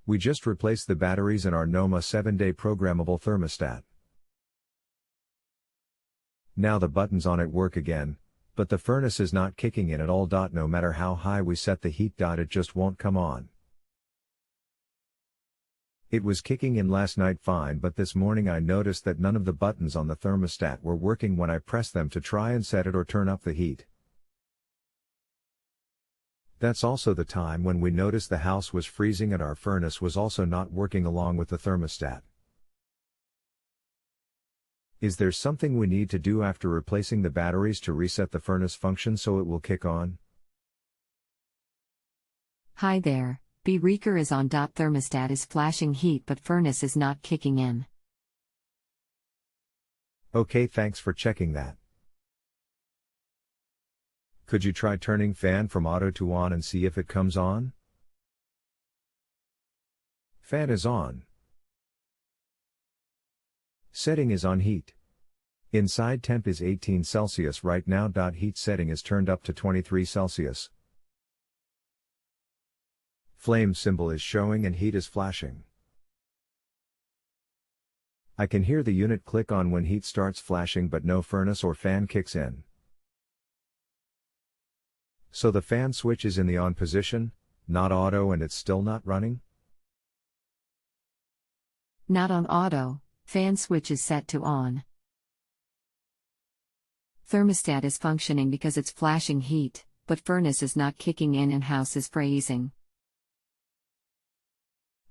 We just replaced the batteries in our Noma 7-day programmable thermostat. Now the buttons on it work again, but the furnace is not kicking in at all. No matter how high we set the heat. It just won't come on. It was kicking in last night fine, but this morning I noticed that none of the buttons on the thermostat were working when I pressed them to try and set it or turn up the heat. That's also the time when we noticed the house was freezing and our furnace was also not working along with the thermostat. Is there something we need to do after replacing the batteries to reset the furnace function so it will kick on? Hi there, breaker is on. Thermostat is flashing heat but furnace is not kicking in. Okay, thanks for checking that. Could you try turning fan from auto to on and see if it comes on? Fan is on. Setting is on heat. Inside temp is 18 Celsius right now. Heat setting is turned up to 23 Celsius. Flame symbol is showing and heat is flashing. I can hear the unit click on when heat starts flashing but no furnace or fan kicks in. So the fan switch is in the on position, not auto, and it's still not running? Not on auto, fan switch is set to on. Thermostat is functioning because it's flashing heat, but furnace is not kicking in and house is freezing.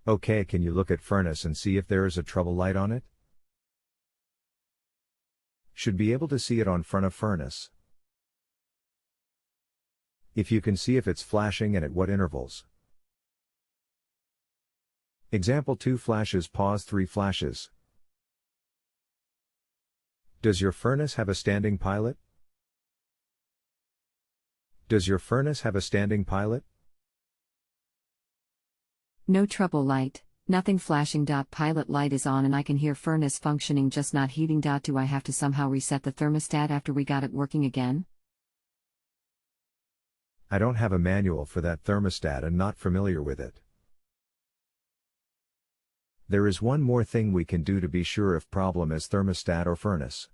Okay, can you look at furnace and see if there is a trouble light on it? Should be able to see it on front of furnace. If you can see if it's flashing and at what intervals. Example 2 flashes, pause 3 flashes. Does your furnace have a standing pilot? Does your furnace have a standing pilot? No trouble light, nothing flashing. Pilot light is on and I can hear furnace functioning, just not heating. Do I have to somehow reset the thermostat after we got it working again? I don't have a manual for that thermostat and not familiar with it. There is one more thing we can do to be sure if problem is thermostat or furnace.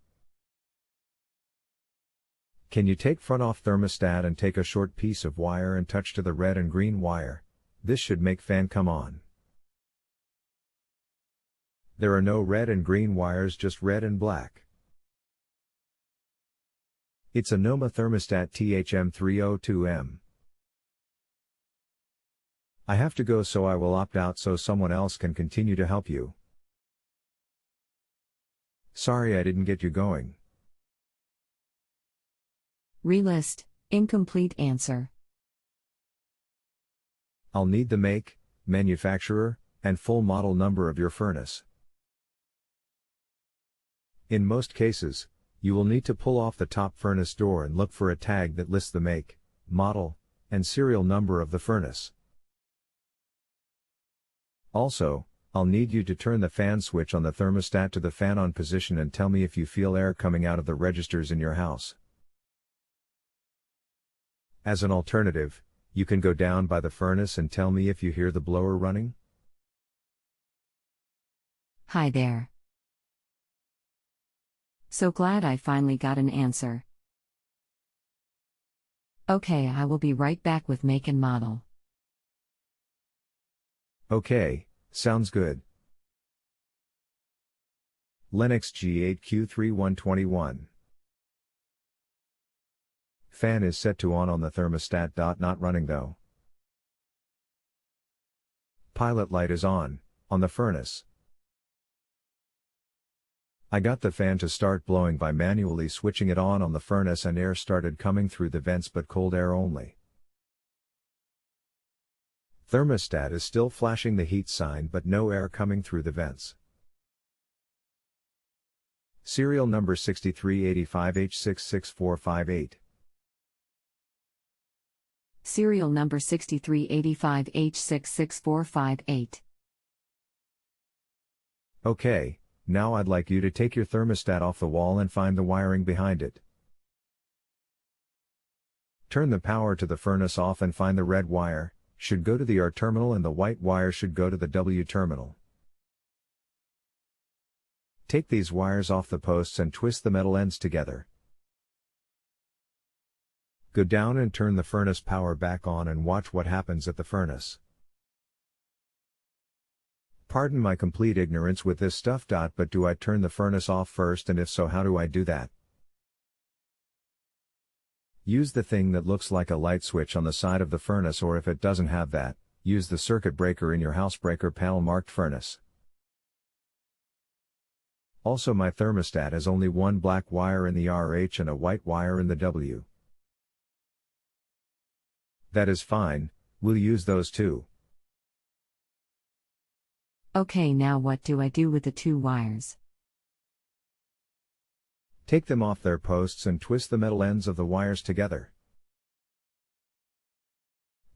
Can you take front off thermostat and take a short piece of wire and touch to the red and green wire? This should make fan come on. There are no red and green wires, just red and black. It's a Noma thermostat THM302M. I have to go, so I will opt out so someone else can continue to help you. Sorry I didn't get you going. Relist, incomplete answer. I'll need the make, manufacturer, and full model number of your furnace. In most cases, you will need to pull off the top furnace door and look for a tag that lists the make, model, and serial number of the furnace. Also, I'll need you to turn the fan switch on the thermostat to the fan on position and tell me if you feel air coming out of the registers in your house. As an alternative, you can go down by the furnace and tell me if you hear the blower running. Hi there. So glad I finally got an answer. Okay, I will be right back with make and model. Okay, sounds good. Lennox G8Q3121. Fan is set to on the thermostat. Not running though. Pilot light is on the furnace. I got the fan to start blowing by manually switching it on the furnace and air started coming through the vents, but cold air only. Thermostat is still flashing the heat sign but no air coming through the vents. Serial number 6385H66458. Serial number 6385H66458. Okay, now I'd like you to take your thermostat off the wall and find the wiring behind it. Turn the power to the furnace off and find the red wire, should go to the R terminal and the white wire should go to the W terminal. Take these wires off the posts and twist the metal ends together. Go down and turn the furnace power back on and watch what happens at the furnace. Pardon my complete ignorance with this stuff. But do I turn the furnace off first, and if so, how do I do that? Use the thing that looks like a light switch on the side of the furnace, or if it doesn't have that, use the circuit breaker in your house breaker panel marked furnace. Also, my thermostat has only one black wire in the RH and a white wire in the W. That is fine, we'll use those too. Okay, now what do I do with the two wires? Take them off their posts and twist the metal ends of the wires together.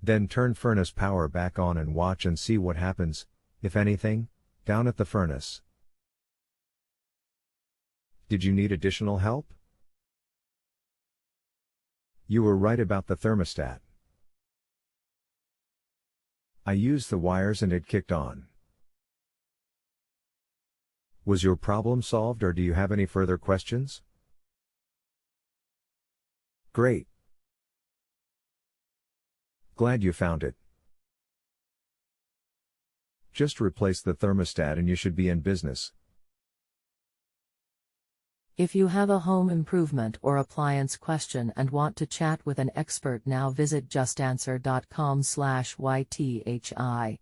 Then turn furnace power back on and watch and see what happens, if anything, down at the furnace. Did you need additional help? You were right about the thermostat. I used the wires and it kicked on. Was your problem solved, or do you have any further questions? Great. Glad you found it. Just replace the thermostat and you should be in business. If you have a home improvement or appliance question and want to chat with an expert now, visit JustAnswer.com/YTHI.